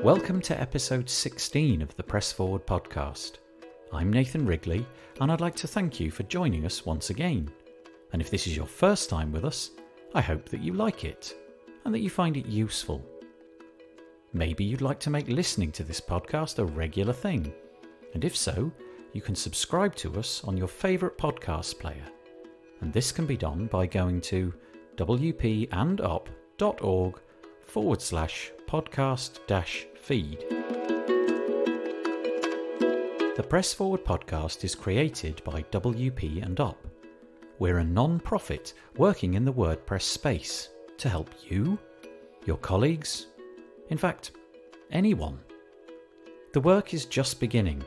Welcome to episode 16 of the Press Forward podcast. I'm Nathan Wrigley, and I'd like to thank you for joining us once again. And if this is your first time with us, I hope that you like it, and that you find it useful. Maybe you'd like to make listening to this podcast a regular thing, and if so, you can subscribe to us on your favourite podcast player. And this can be done by going to wpandup.org/podcast-feed. The Press Forward podcast is created by WP and Up. We're a non-profit working in the WordPress space to help you, your colleagues, in fact, anyone. The work is just beginning,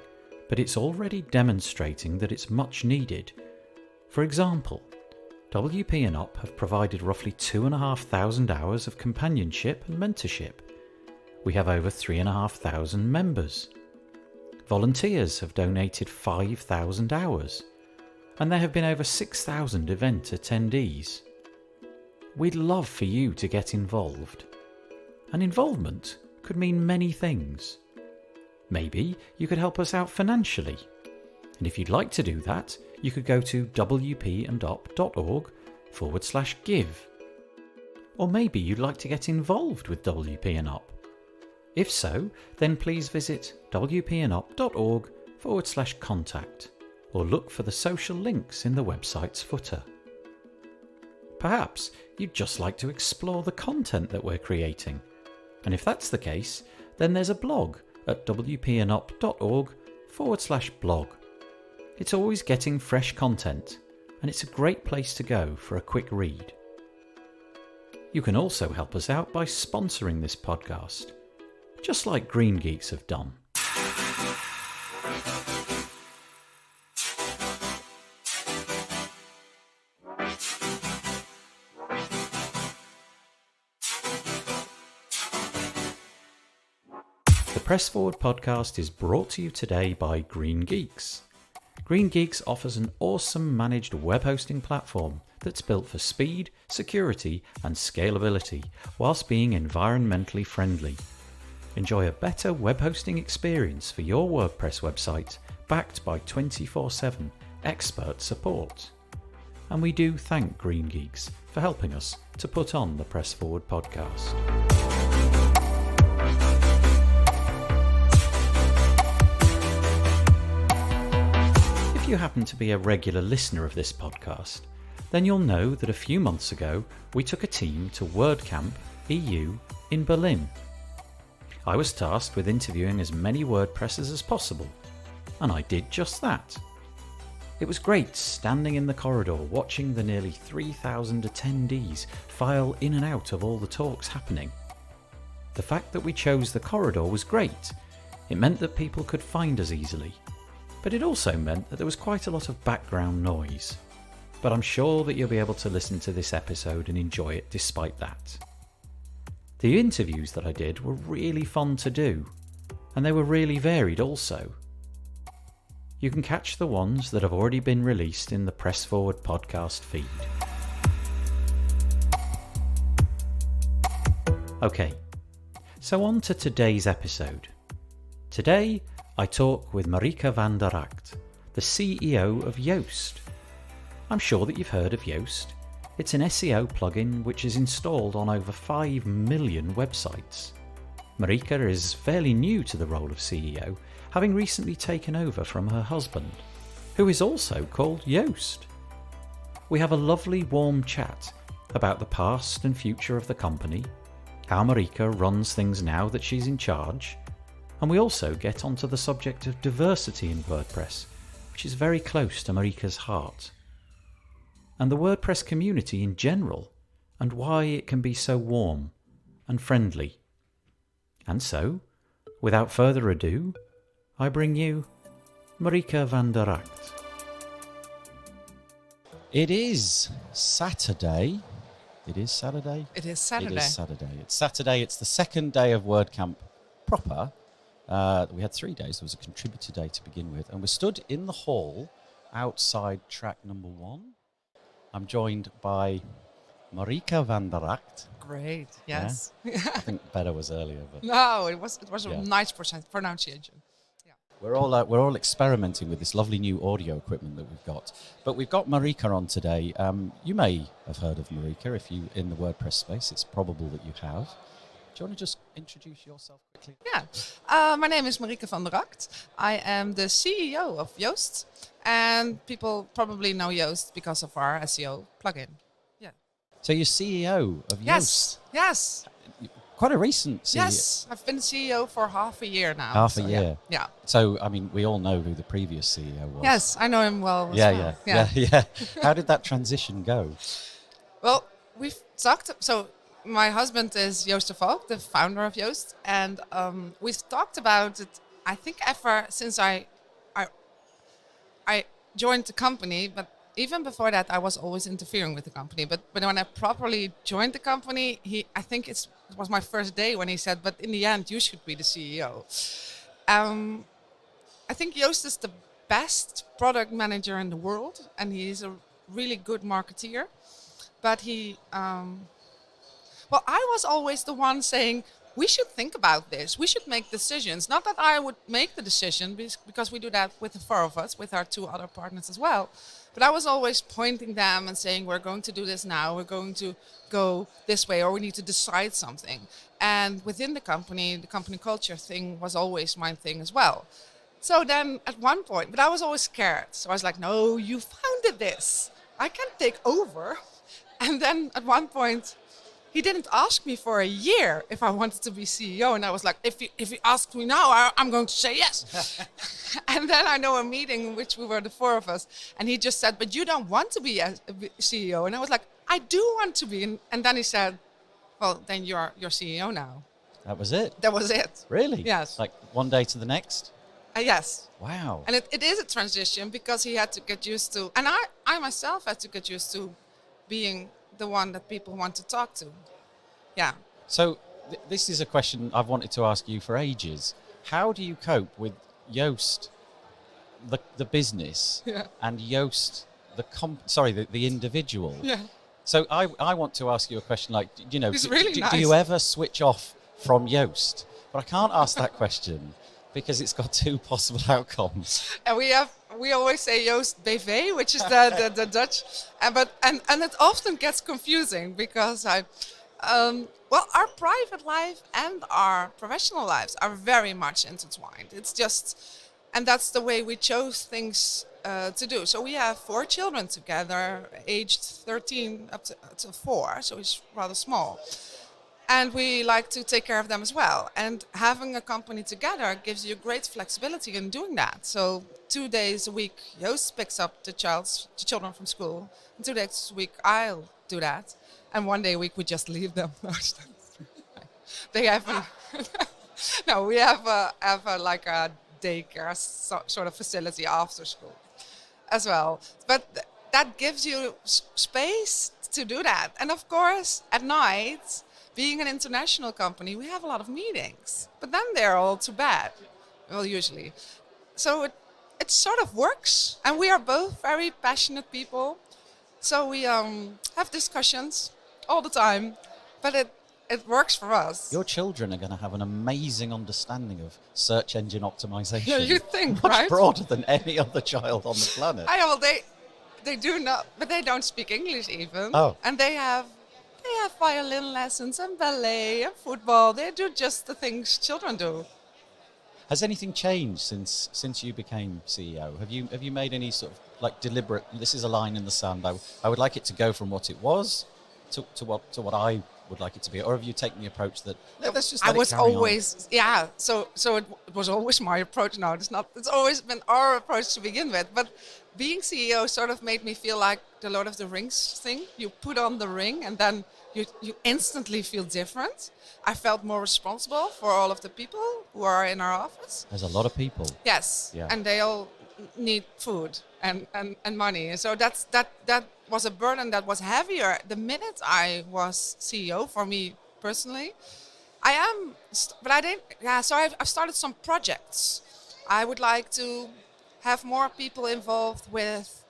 but it's already demonstrating that it's much needed. For example, WP and Up have provided roughly 2,500 hours of companionship and mentorship. We have over 3,500 members. Volunteers have donated 5,000 hours, and there have been over 6,000 event attendees. We'd love for you to get involved. And involvement could mean many things. Maybe you could help us out financially. And if you'd like to do that, you could go to wpandup.org/give. Or maybe you'd like to get involved with WP and Up. If so, then please visit wpandup.org/contact or look for the social links in the website's footer. Perhaps you'd just like to explore the content that we're creating. And if that's the case, then there's a blog at wpandup.org/blog. It's always getting fresh content, and it's a great place to go for a quick read. You can also help us out by sponsoring this podcast, just like Green Geeks have done. The Press Forward podcast is brought to you today by Green Geeks. Green Geeks offers an awesome managed web hosting platform that's built for speed, security, and scalability, whilst being environmentally friendly. Enjoy a better web hosting experience for your WordPress website, backed by 24/7 expert support. And we do thank Green Geeks for helping us to put on the Press Forward podcast. If you happen to be a regular listener of this podcast, then you'll know that a few months ago we took a team to WordCamp EU in Berlin. I was tasked with interviewing as many WordPressers as possible, and I did just that. It was great standing in the corridor watching the nearly 3,000 attendees file in and out of all the talks happening. The fact that we chose the corridor was great. It meant that people could find us easily. But it also meant that there was quite a lot of background noise. But I'm sure that you'll be able to listen to this episode and enjoy it despite that. The interviews that I did were really fun to do, and they were really varied also. You can catch the ones that have already been released in the Press Forward podcast feed. Okay, so on to today's episode. Today, I talk with Marieke van der Rakt, the CEO of Yoast. I'm sure that you've heard of Yoast. It's an SEO plugin which is installed on over 5 million websites. Marieke is fairly new to the role of CEO, having recently taken over from her husband, who is also called Joost. We have a lovely warm chat about the past and future of the company, how Marieke runs things now that she's in charge, and we also get onto the subject of diversity in WordPress, which is very close to Marieke's heart, and the WordPress community in general, and why it can be so warm and friendly. And so, without further ado, I bring you Marieke van der Rakt. It is Saturday. It is Saturday? It is Saturday. It is Saturday. It's Saturday. It's the second day of WordCamp proper. We had 3 days. There was a contributor day to begin with. And we're stood in the hall outside track number 1. I'm joined by Marieke van der Rakt. Great. Yes. I think better was earlier, but No, it was a Yeah. nice pronunciation. we're all experimenting with this lovely new audio equipment that we've got. But we've got Marieke on today. You may have heard of Marieke if you in the WordPress space. It's probable that you have. Do you want to just introduce yourself quickly? Yeah. My name is Marieke van der Rakt. I am the CEO of Yoast, and people probably know Yoast because of our SEO plugin. Yeah. So you're CEO of Yoast. Yes. Quite a recent CEO. Yes. I've been CEO for half a year now. Half a year. Yeah. So, I mean, we all know who the previous CEO was. Yes, I know him well. Yeah. How did that transition go? Well, we've talked. So my husband is Joost, the founder of Yoast, and we've talked about it. I think ever since I joined the company, but even before that, I was always interfering with the company. But when I properly joined the company, I think it was my first day when he said, "But in the end, you should be the CEO." I think Joost is the best product manager in the world, and he's a really good marketeer. But I was always the one saying, we should think about this. We should make decisions. Not that I would make the decision, because we do that with the four of us, with our two other partners as well. But I was always pointing them and saying, we're going to do this now. We're going to go this way, or we need to decide something. And within the company culture thing was always my thing as well. So then at one point, but I was always scared. So I was like, no, you founded this. I can take over. And then at one point, he didn't ask me for a year if I wanted to be CEO. And I was like, if you ask me now, I'm going to say yes. And then I know a meeting in which we were the four of us. And he just said, but you don't want to be a CEO. And I was like, I do want to be. And then he said, well, then you're CEO now. That was it? That was it. Really? Yes. Like one day to the next? Yes. Wow. And it is a transition, because he had to get used to, and I myself had to get used to being the one that people want to talk to. Yeah. So this is a question I've wanted to ask you for ages. How do you cope with Yoast, the business, and Yoast, the individual? Yeah. So I want to ask you a question like, It's really nice. Do you ever switch off from Yoast? But I can't ask that question because it's got two possible outcomes. And we always say Yoast BV, which is the Dutch, and it often gets confusing because our private life and our professional lives are very much intertwined. It's just, and that's the way we chose things to do. So we have 4 children together, aged 13 up to 4, so it's rather small. And we like to take care of them as well. And having a company together gives you great flexibility in doing that. So 2 days a week, Joost picks up the children from school. And 2 days a week, I'll do that. And 1 day a week, we just leave them. They have we have like a daycare sort of facility after school as well. But that gives you space to do that. And of course, at night, being an international company, we have a lot of meetings, but then they're all to bed, well, usually. So it sort of works, and we are both very passionate people. So we have discussions all the time, but it works for us. Your children are going to have an amazing understanding of search engine optimization. Yeah, you think, much right? broader than any other child on the planet. They do not, but they don't speak English even. Oh. And they have violin lessons and ballet and football. They do just the things children do. Has anything changed since you became CEO? Have you made any sort of like deliberate? This is a line in the sand. I would like it to go from what it was to what I would like it to be, or have you taken the approach that let's just let it carry on? So it was always my approach. No, it's not. It's always been our approach to begin with. But being CEO sort of made me feel like the Lord of the Rings thing. You put on the ring and then you instantly feel different. I felt more responsible for all of the people who are in our office. There's a lot of people. Yes, yeah. And they all need food and money. So that was a burden that was heavier the minute I was CEO for me personally. So I've started some projects. I would like to have more people involved with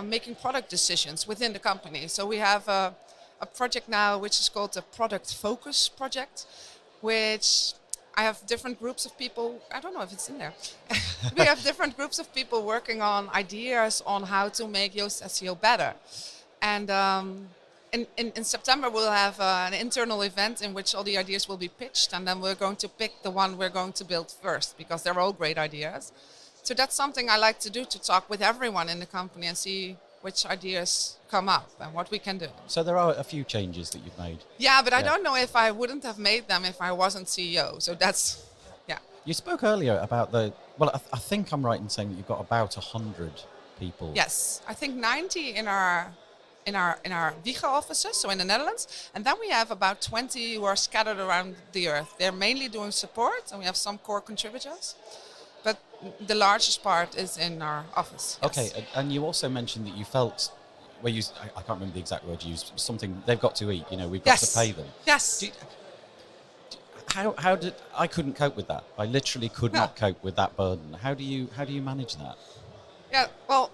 making product decisions within the company. So we have a project now which is called the Product-Focused project, which I have different groups of people. I don't know if it's in there. We have different groups of people working on ideas on how to make Yoast SEO better. And in September, we'll have an internal event in which all the ideas will be pitched. And then we're going to pick the one we're going to build first, because they're all great ideas. So that's something I like to do, to talk with everyone in the company and see which ideas come up and what we can do. So there are a few changes that you've made. Yeah, but I don't know if I wouldn't have made them if I wasn't CEO. So that's, yeah. You spoke earlier about I think I'm right in saying that you've got about 100 people. Yes, I think 90 in our Wiege offices, so in the Netherlands. And then we have about 20 who are scattered around the earth. They're mainly doing support, and we have some core contributors. But the largest part is in our office. Yes. Okay, and you also mentioned that you felt, I can't remember the exact word you used, something, they've got to eat, we've got to pay them. Yes. How did, I couldn't cope with that. I literally could not cope with that burden. How do you manage that? Yeah, well,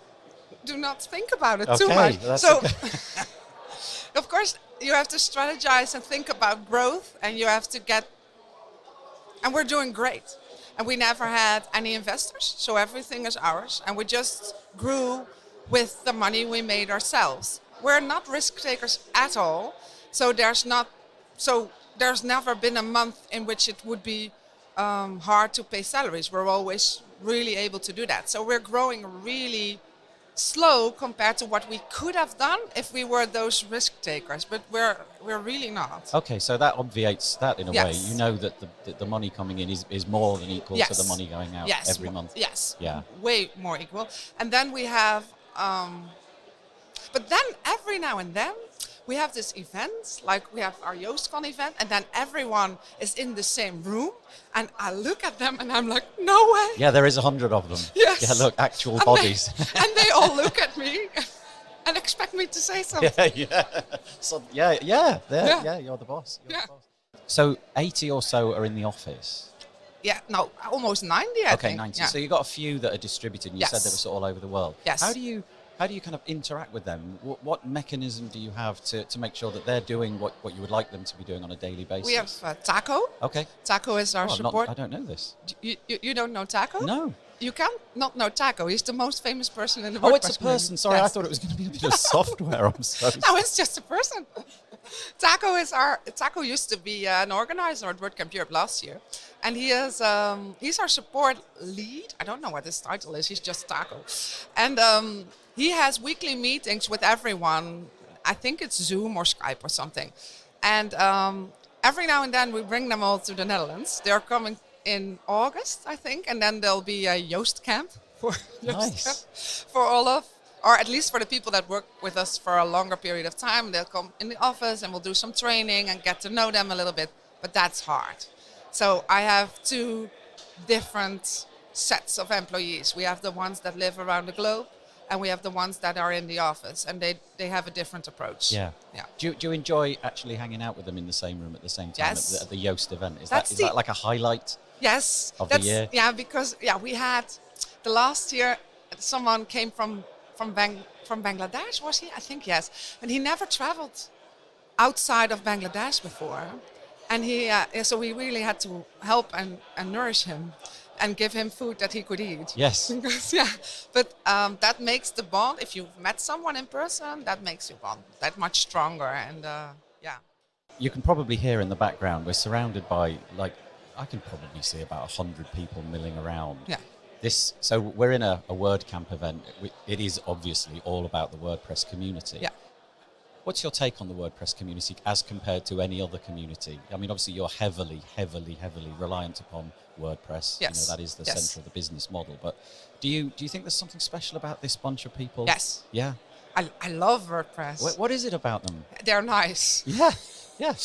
do not think about it too much. So, of course, you have to strategize and think about growth, and you have to and we're doing great. And we never had any investors, so everything is ours. And we just grew with the money we made ourselves. We're not risk takers at all. So there's never been a month in which it would be hard to pay salaries. We're always really able to do that. So we're growing really slow compared to what we could have done if we were those risk takers, but we're really not. Okay, so that obviates that in a way. You know that the money coming in is more than equal to the money going out every month. Yes. Yeah. Way more equal. And then we have, but then every now and then we have this event, like we have our YoastCon event, and then everyone is in the same room, and I look at them and I'm like, no way. Yeah, there is 100 of them. Yes. Yeah, look, actual bodies. And they all look at me and expect me to say something. Yeah. So, yeah, you're the boss. Yeah. So 80 or so are in the office. Yeah, no, almost 90, I think. Okay, 90. Yeah. So you've got a few that are distributed, and you said they were sort of all over the world. Yes. How do you kind of interact with them? What mechanism do you have to make sure that they're doing what you would like them to be doing on a daily basis? We have Taco. Okay. Taco is our support. I don't know this. You don't know Taco? No. You can't not know Taco. He's the most famous person in the WordPress Oh, it's a person. Sorry, yes. I thought it was going to be a bit of software. I'm so sorry. No, it's just a person. Taco used to be an organizer at WordCamp Europe last year. And he's our support lead. I don't know what his title is. He's just Taco. And he has weekly meetings with everyone. I think it's Zoom or Skype or something. And every now and then we bring them all to the Netherlands. They're coming in August, I think. And then there'll be a Yoast camp for all of, or at least for the people that work with us for a longer period of time. They'll come in the office and we'll do some training and get to know them a little bit. But that's hard. So I have two different sets of employees. We have the ones that live around the globe, and we have the ones that are in the office, and they have a different approach. Yeah. Do you enjoy actually hanging out with them in the same room at the same time at the Yoast event? Is that like a highlight? Yes. Of the year? Yeah, because we had the last year someone came from Bangladesh, was he? I think yes, and he never traveled outside of Bangladesh before. And so we really had to help and nourish him and give him food that he could eat. Yes. But that makes the bond, if you've met someone in person, that makes your bond that much stronger. And You can probably hear in the background, we're surrounded by, I can probably see about 100 people milling around. Yeah. So we're in a WordCamp event. It is obviously all about the WordPress community. Yeah. What's your take on the WordPress community as compared to any other community? I mean, obviously, you're heavily, heavily, heavily reliant upon WordPress. Yes. That is the center of the business model. But do you think there's something special about this bunch of people? Yes. Yeah. I love WordPress. What is it about them? They're nice. Yeah. Yeah.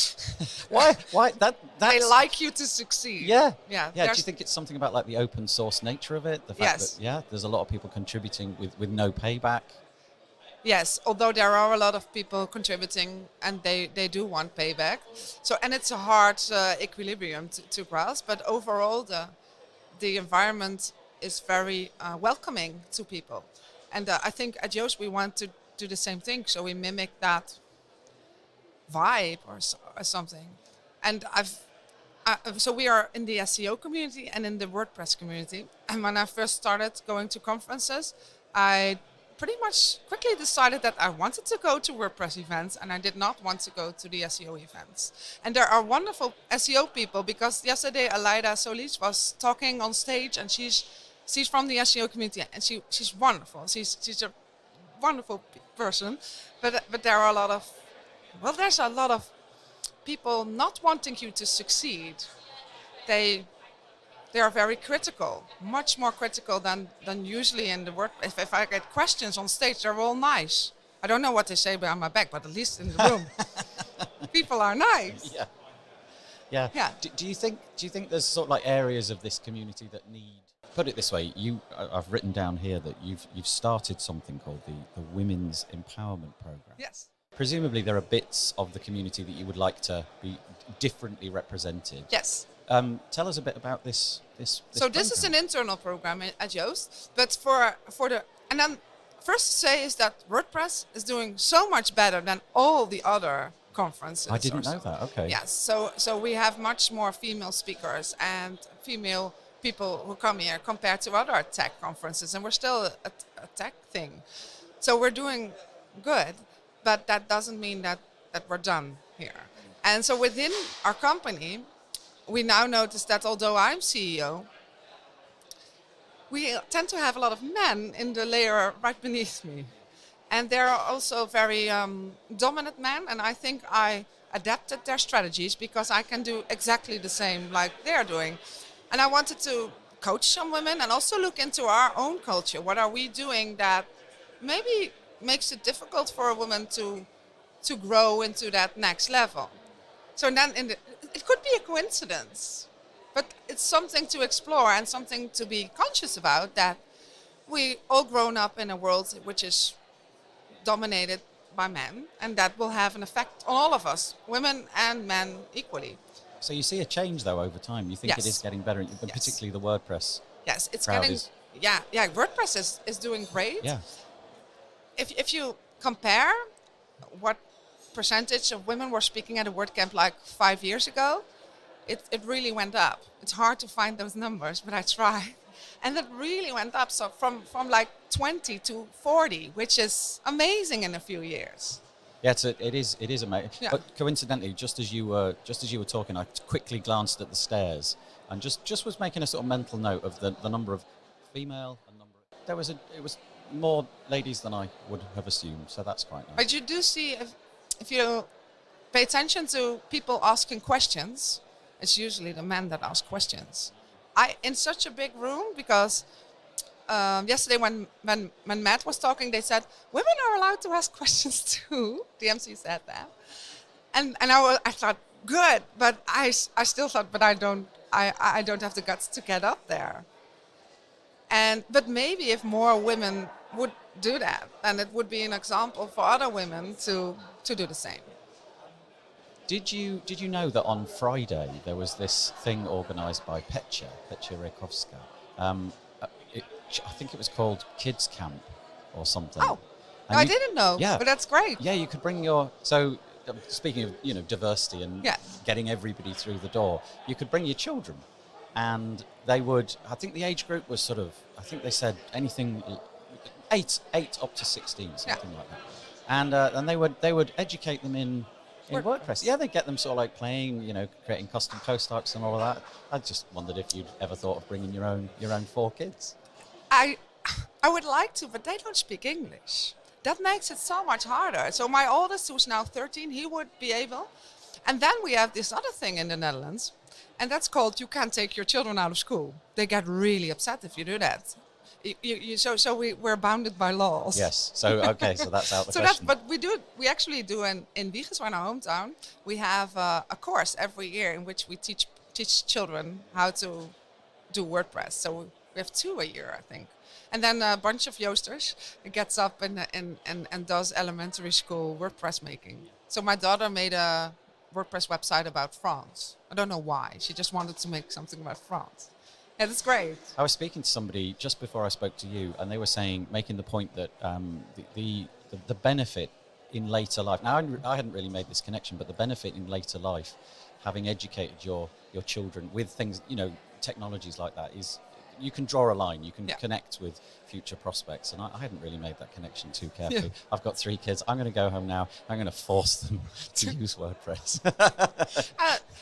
Why? That's... They like you to succeed. Yeah. Yeah. Do you think it's something about the open source nature of it? The fact that there's a lot of people contributing with no payback. Yes, although there are a lot of people contributing and they do want payback. And it's a hard equilibrium to grasp, but overall the environment is very welcoming to people. And I think at Joost we want to do the same thing, so we mimic that vibe or something. And so we are in the SEO community and in the WordPress community. And when I first started going to conferences, I pretty much quickly decided that I wanted to go to WordPress events and I did not want to go to the SEO events. And there are wonderful SEO people, because yesterday Aleida Solis was talking on stage, and she's from the SEO community, and she's wonderful. She's a wonderful person, but there are a lot of, well, there's a lot of people not wanting you to succeed. They are very critical, much more critical than usually in the work. If I get questions on stage, they're all nice. I don't know what they say behind my back, but at least in the room, people are nice. Yeah. Yeah. Yeah. Do you think there's sort of like areas of this community that need? Put it this way, I've written down here that you've started something called the Women's Empowerment Program. Yes. Presumably there are bits of the community that you would like to be differently represented. Yes. Tell us a bit about this So this is an internal program at Joost, but for the, and then first to say is that WordPress is doing so much better than all the other conferences. I didn't know that. Okay. Yes. So we have much more female speakers and female people who come here compared to other tech conferences, and we're still a tech thing. So we're doing good, but that doesn't mean that we're done here. And so within our company, we now notice that although I'm CEO, we tend to have a lot of men in the layer right beneath me. And they're also very dominant men, and I think I adapted their strategies because I can do exactly the same like they're doing. And I wanted to coach some women and also look into our own culture. What are we doing that maybe makes it difficult for a woman to grow into that next level? So then it could be a coincidence, but it's something to explore and something to be conscious about, that we all grown up in a world which is dominated by men, and that will have an effect on all of us, women and men equally. So you see a change though over time. You think Yes. it is getting better, but Yes. particularly the WordPress. Yes, it's crowd getting, is- yeah, WordPress is doing great. Yeah. If you compare what percentage of women were speaking at a WordCamp like 5 years ago, it really went up. It's hard to find those numbers, but I try. And it really went up. So from like 20 to 40, which is amazing in a few years. Yeah, it is amazing. Yeah. But coincidentally, just as you were talking, I quickly glanced at the stairs and just was making a sort of mental note of the number of female and number. It was more ladies than I would have assumed, so that's quite nice. But you do see, if you pay attention to people asking questions, it's usually the men that ask questions. In such a big room, because yesterday when Matt was talking, they said women are allowed to ask questions too. The MC said that, and I thought good, but I still thought, but I don't have the guts to get up there. But maybe if more women would do that, then it would be an example for other women to do the same. Did you know that on Friday there was this thing organised by Petya Rakowska? I think it was called Kids Camp or something. Oh, And I you- didn't know. Yeah. But that's great. Yeah, you could bring your. So, speaking of diversity and Yeah. getting everybody through the door, you could bring your children, and they would. I think the age group was sort of. I think they said anything, 8 up to 16, something like that, and they would educate them in WordPress. Yeah, they get them sort of like playing, creating custom post types and all of that. I just wondered if you'd ever thought of bringing your own 4 kids. I would like to, but they don't speak English. That makes it so much harder. So my oldest, who's now 13, he would be able. And then we have this other thing in the Netherlands, and that's called you can't take your children out of school. They get really upset if you do that. So we're bounded by laws. Yes. So okay. So that's out the So question. but we actually do in Wiegeswar, in our hometown, we have a course every year in which we teach children how to do WordPress. So we have 2 a year, I think. And then a bunch of Yoasters gets up and does elementary school WordPress making. So my daughter made a WordPress website about France. I don't know why. She just wanted to make something about France. Yeah, that's great. I was speaking to somebody just before I spoke to you, and they were making the point that the benefit in later life, now I hadn't really made this connection, but the benefit in later life, having educated your children with things, technologies like that, is you can draw a line, you can connect with future prospects. And I hadn't really made that connection too carefully. I've got 3 kids. I'm going to go home now. I'm going to force them to use WordPress.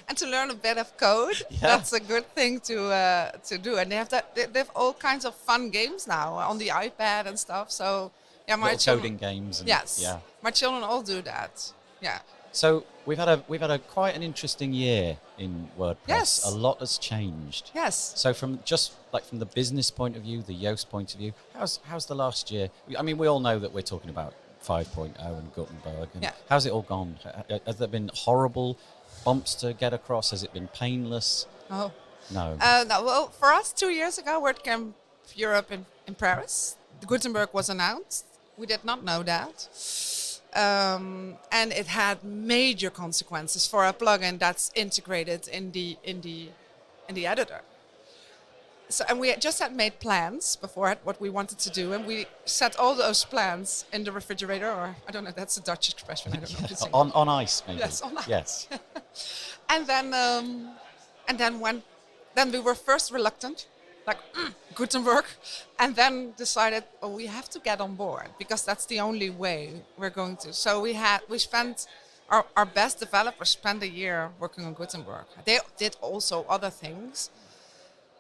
And to learn a bit of code, that's a good thing to do. And they have all kinds of fun games now on the iPad and stuff. So yeah, my coding games. And, my children all do that. Yeah. So we've had a quite an interesting year in WordPress. Yes. A lot has changed. Yes. So from the business point of view, the Yoast point of view, how's the last year? I mean, we all know that we're talking about 5.0 and Gutenberg. And how's it all gone? Has there been horrible bumps to get across? Has it been painless? Oh. No. No. Well, for us, 2 years ago, WordCamp Europe in Paris, Gutenberg was announced. We did not know that. And it had major consequences for a plugin that's integrated in the editor. So, and we just had made plans before what we wanted to do, and we set all those plans in the refrigerator, or I don't know, that's a Dutch expression. I don't know if it's on ice, maybe. Yes, on ice. Yes. And then we were first reluctant, like Gutenberg, and then decided, we have to get on board because that's the only way we're going to. So we spent our best developers spent a year working on Gutenberg. They did also other things,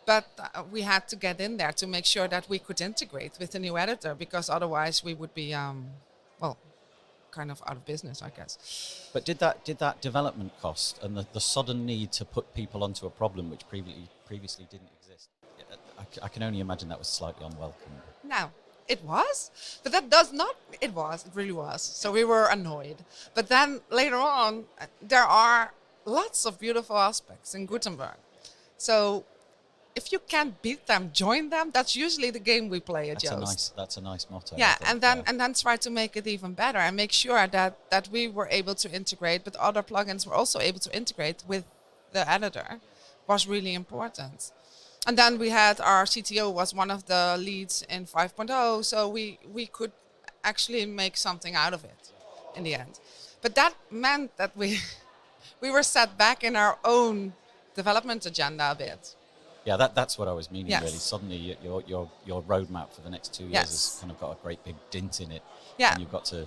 but we had to get in there to make sure that we could integrate with the new editor, because otherwise we would be kind of out of business, I guess. But did that development cost and the sudden need to put people onto a problem which previously didn't exist? I can only imagine that was slightly unwelcome. No, it was, but that does not. It really was. So we were annoyed. But then later on, there are lots of beautiful aspects in Gutenberg. So if you can't beat them, join them. That's usually the game we play at Joost. That's a nice motto. Yeah, and then try to make it even better and make sure that we were able to integrate, but other plugins were also able to integrate with the editor, was really important. And then we had our CTO was one of the leads in 5.0, so we could actually make something out of it in the end. But that meant that we were set back in our own development agenda a bit. Yeah, that's what I was meaning, really. Suddenly your roadmap for the next 2 years has kind of got a great big dint in it. Yeah. And you've got to,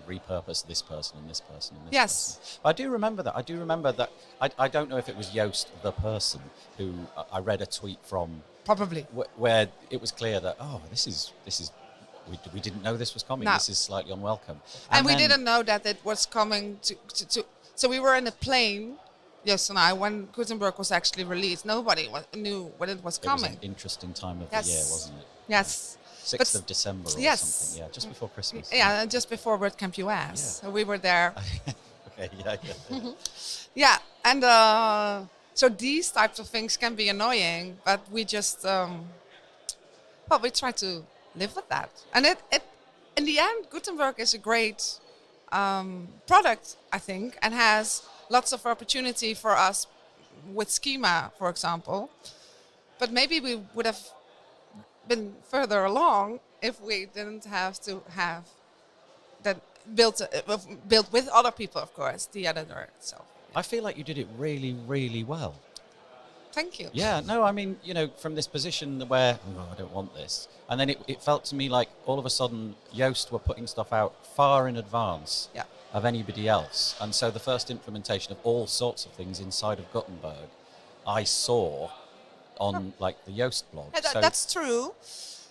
repurpose this person and this person and this person. I do remember that. I don't know if it was Joost, the person, who I read a tweet from. Probably. Where it was clear that, this is we didn't know this was coming. No. This is slightly unwelcome. And we didn't know that it was coming to. So we were in a plane, Joost and I, when Gutenberg was actually released. Nobody knew when it was coming. It was an interesting time of the year, wasn't it? Yes. 6th of December or something, just before Christmas. Yeah, just before WordCamp US. Yeah. So we were there. Okay, yeah. Yeah, and so these types of things can be annoying, but we just, we try to live with that. And it in the end, Gutenberg is a great product, I think, and has lots of opportunity for us with schema, for example. But maybe we would have been further along if we didn't have to have that built with other people, of course, the editor itself. I feel like you did it really, really well. Thank you. Yeah, no, I mean, from this position where, I don't want this. And then it felt to me like all of a sudden Yoast were putting stuff out far in advance of anybody else. And so the first implementation of all sorts of things inside of Gutenberg, I saw on the Yoast blog. Yeah, that's true.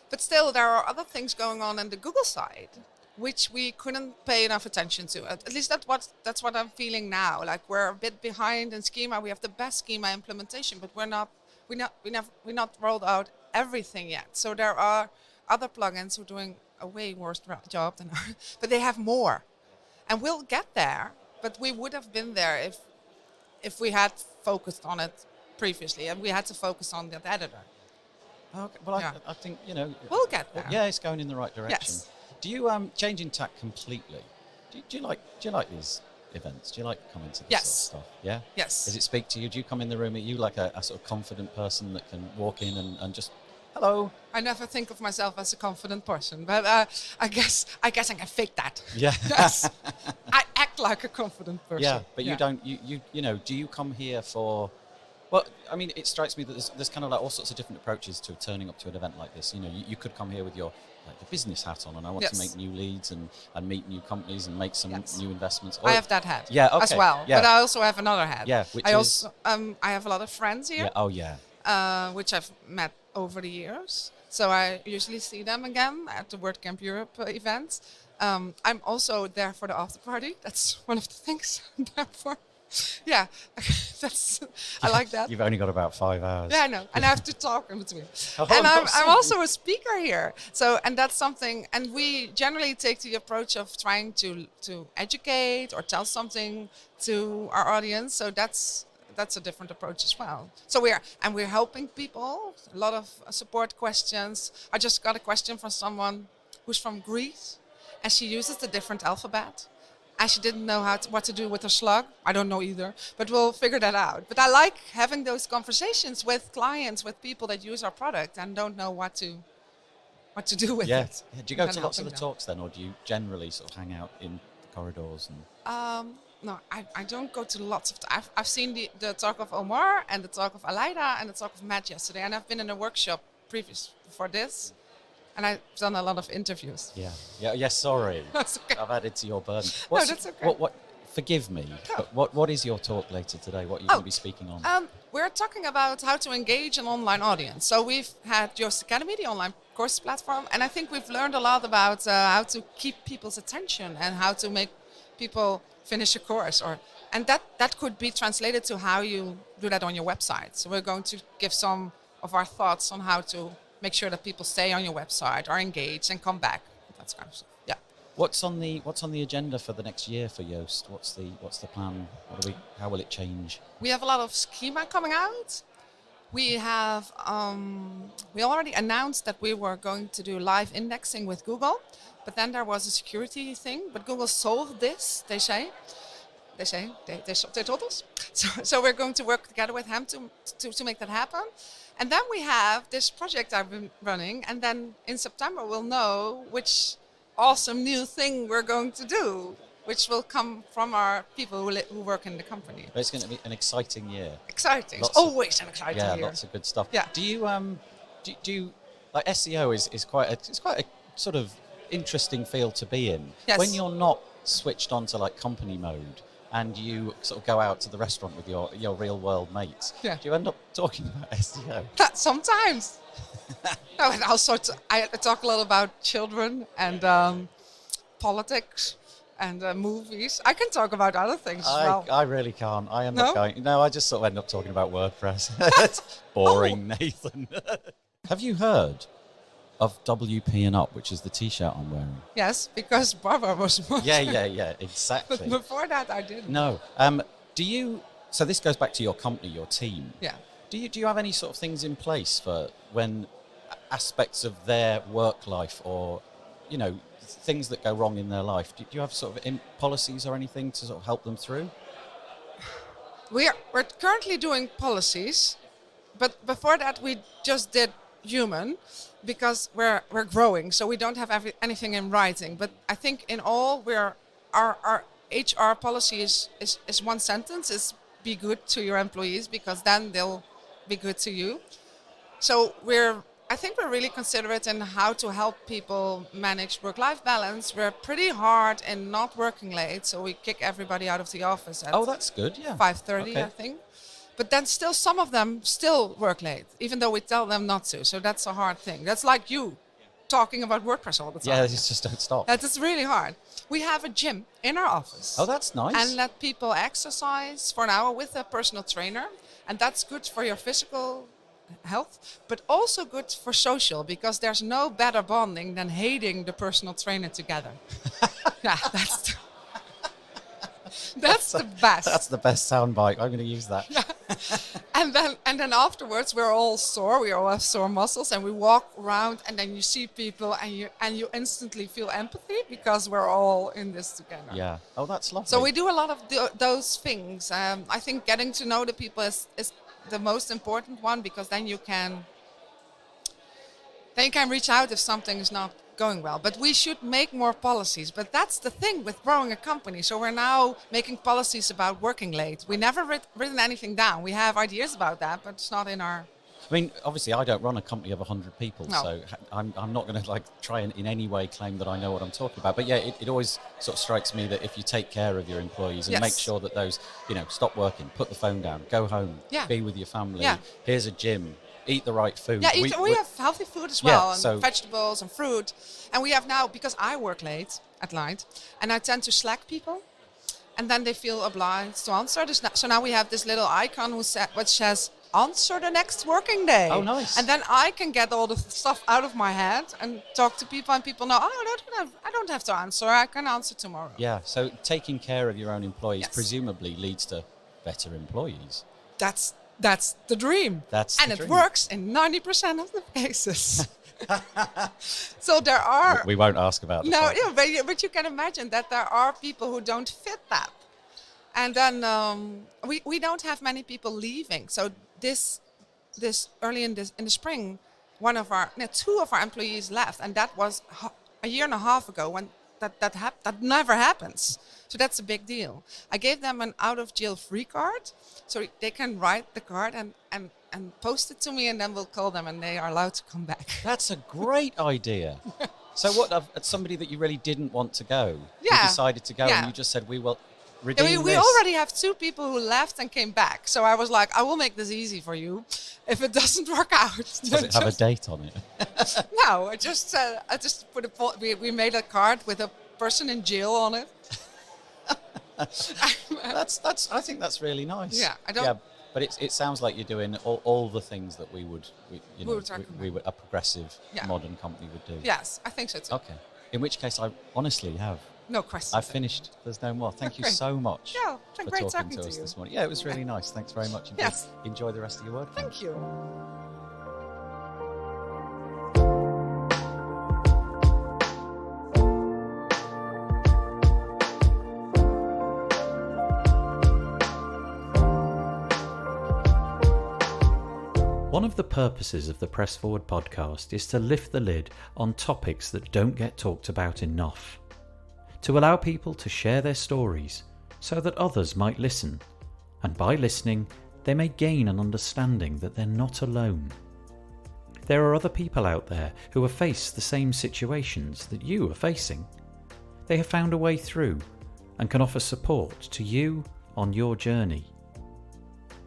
But still, there are other things going on the Google side, which we couldn't pay enough attention to. At least that's what I'm feeling now. Like we're a bit behind in schema. We have the best schema implementation, but we're not rolled out everything yet. So there are other plugins who are doing a way worse job than ours, but they have more, and we'll get there. But we would have been there if we had focused on it previously, and we had to focus on the editor. Okay, well, I think we'll get there. Yeah, it's going in the right direction. Yes. Do you change in tack completely? Do you like these events? Do you like coming to this sort of stuff? Yeah. Yes. Does it speak to you? Do you come in the room? Are you like a sort of confident person that can walk in and just Hello. I never think of myself as a confident person, but I guess I can fake that. Yeah. Yes, I act like a confident person. Yeah, but you don't. You know. Do you come here for? Well, I mean, it strikes me that there's kind of like all sorts of different approaches to turning up to an event like this. You know, you could come here with your like the business hat on, and I want to make new leads and meet new companies and make some new investments. I have that hat. Yeah, okay. As well. Yeah. But I also have another hat. Yeah, which I is also I have a lot of friends here. Yeah. Oh yeah. Which I've met over the years. So I usually see them again at the WordCamp Europe events. I'm also there for the after party. That's one of the things I'm there for. Yeah, I like that. You've only got about 5 hours. Yeah, I know, and I have to talk in between. Oh, and no, I'm also a speaker here. So, and that's something. And we generally take the approach of trying to educate or tell something to our audience. So that's a different approach as well. So we're helping people. A lot of support questions. I just got a question from someone who's from Greece, and she uses the different alphabet. And she didn't know what to do with her slug. I don't know either, but we'll figure that out. But I like having those conversations with clients, with people that use our product and don't know what to do with it. Yeah. Do you go to lots of the talks then, or do you generally sort of hang out in the corridors? And No, I don't go to lots of. I've seen the talk of Omar and the talk of Aleida and the talk of Matt yesterday, and I've been in a workshop previous before this. And I've done a lot of interviews. Yeah. Sorry, that's okay. I've added to your burden. No, that's okay. What? Forgive me. No. But what is your talk later today? What are you going to be speaking on? We're talking about how to engage an online audience. So we've had Yoast Academy, the online course platform, and I think we've learned a lot about how to keep people's attention and how to make people finish a course, and that could be translated to how you do that on your website. So we're going to give some of our thoughts on how to make sure that people stay on your website, are engaged, and come back. That's kind of stuff. Yeah. What's on the agenda for the next year for Yoast? What's the plan? How will it change? We have a lot of schema coming out. We have we already announced that we were going to do live indexing with Google, but then there was a security thing. But Google solved this. They told us. So we're going to work together with them to make that happen. And then we have this project I've been running, and then in September we'll know which awesome new thing we're going to do, which will come from our people who work in the company. But it's going to be an exciting year. Exciting. It's always an exciting year. Yeah, lots of good stuff. Yeah. Do you like SEO is quite a sort of interesting field to be in. Yes. When you're not switched on to like company mode, and you sort of go out to the restaurant with your real world mates. Yeah. Do you end up talking about SEO? Sometimes. No, and also I talk a lot about children and politics and movies. I can talk about other things as well. I really can't. I end up going. No, I just sort of end up talking about WordPress. It's boring, Nathan. Have you heard of WP and Up, which is the T-shirt I'm wearing? Yes, because Barbara was. Yeah, exactly. But before that, I didn't. No. Do you? So this goes back to your company, your team. Yeah. Do you have any sort of things in place for when aspects of their work life or, things that go wrong in their life? Do you have sort of policies or anything to sort of help them through? We're currently doing policies, but before that we just did human, because we're growing, so we don't have anything in writing. But I think in all, our HR policy is one sentence: is be good to your employees, because then they'll be good to you. So I think we're really considerate in how to help people manage work-life balance. We're pretty hard in not working late, so we kick everybody out of the office at that's good. Yeah, 5:30, okay. I think. But then still, some of them still work late, even though we tell them not to. So that's a hard thing. That's like you talking about WordPress all the time. Yeah, they just don't stop. That is really hard. We have a gym in our office. Oh, that's nice. And let people exercise for an hour with a personal trainer. And that's good for your physical health, but also good for social, because there's no better bonding than hating the personal trainer together. Yeah, that's the best. That's the best soundbite. I'm going to use that. Yeah. And then afterwards we're all sore. We all have sore muscles, and we walk around, and then you see people, and you instantly feel empathy, because we're all in this together. Yeah. Oh, that's lovely. So we do a lot of those things. I think getting to know the people is the most important one, because then you can Then you can reach out if something is not going well. But we should make more policies. But that's the thing with growing a company. So we're now making policies about working late. We never written anything down. We have ideas about that, but it's not in our... I mean, obviously, I don't run a company of 100 people, No. so I'm not going to like try and in any way claim that I know what I'm talking about. But yeah, it always sort of strikes me that if you take care of your employees and Yes. make sure that those, stop working, put the phone down, go home, be with your family. Yeah. Here's a gym, eat the right food. Yeah, we have healthy food as well, and vegetables and fruit. And we have now, because I work late at night, and I tend to slack people, and then they feel obliged to answer. So now we have this little icon which says, answer the next working day. Oh, nice. And then I can get all the stuff out of my head and talk to people, and people know, I don't have to answer. I can answer tomorrow. Yeah, so taking care of your own employees presumably leads to better employees. That's the dream. It works in 90% of the cases. So there are... We won't ask about that. No, yeah, but you can imagine that there are people who don't fit that. And then we don't have many people leaving. So this early in the spring, two of our employees left, and that was a year and a half ago. When that never happens. So that's a big deal. I gave them an out of jail free card, so they can write the card and post it to me, and then we'll call them, and they are allowed to come back. That's a great idea. So what? Somebody that you really didn't want to go, you decided to go, and you just said we will. We already have two people who left and came back. So I was like, I will make this easy for you. If it doesn't work out, does it have a date on it? No, I just put we made a card with a person in jail on it. I think that's really nice. Yeah, but it sounds like you're doing all the things that a progressive modern company would do. Yes, I think so too. Okay. In which case, I honestly have. No questions. I've finished. There's no more. Thank you so much for talking to us you this morning. Yeah, it was really nice. Thanks very much. Yes. Enjoy the rest of your WordCamp. Thank you. One of the purposes of the Press Forward podcast is to lift the lid on topics that don't get talked about enough. To allow people to share their stories so that others might listen, and by listening, they may gain an understanding that they're not alone. There are other people out there who have faced the same situations that you are facing. They have found a way through and can offer support to you on your journey.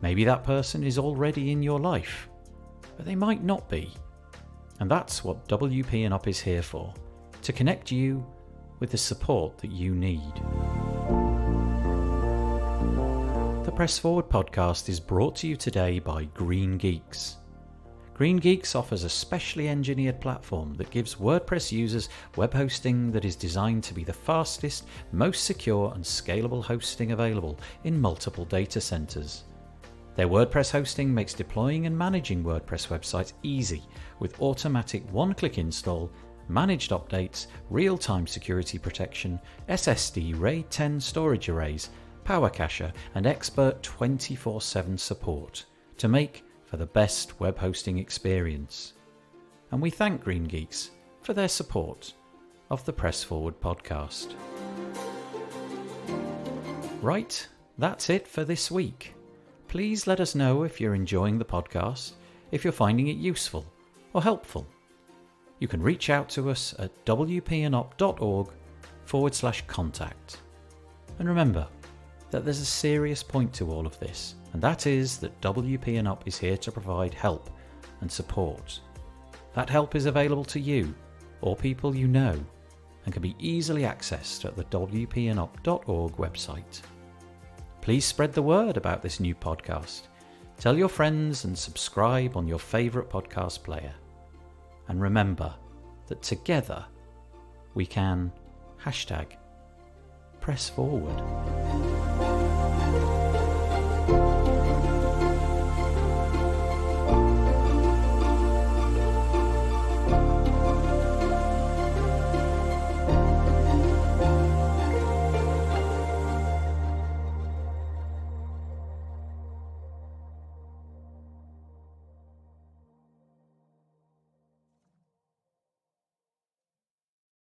Maybe that person is already in your life, but they might not be. And that's what WP and Up is here for, to connect you with the support that you need. The Press Forward podcast is brought to you today by Green Geeks. Green Geeks offers a specially engineered platform that gives WordPress users web hosting that is designed to be the fastest, most secure and scalable hosting available in multiple data centers. Their WordPress hosting makes deploying and managing WordPress websites easy with automatic one-click install, managed updates, real-time security protection, SSD RAID 10 storage arrays, Power Cacher, and expert 24/7 support to make for the best web hosting experience. And we thank Green Geeks for their support of the Press Forward podcast. Right, that's it for this week. Please let us know if you're enjoying the podcast, if you're finding it useful or helpful. You can reach out to us at wpandup.org/contact. And remember that there's a serious point to all of this, and that is that WP and Up is here to provide help and support. That help is available to you or people you know and can be easily accessed at the wpandup.org website. Please spread the word about this new podcast. Tell your friends and subscribe on your favourite podcast player. And remember that together we can #press forward.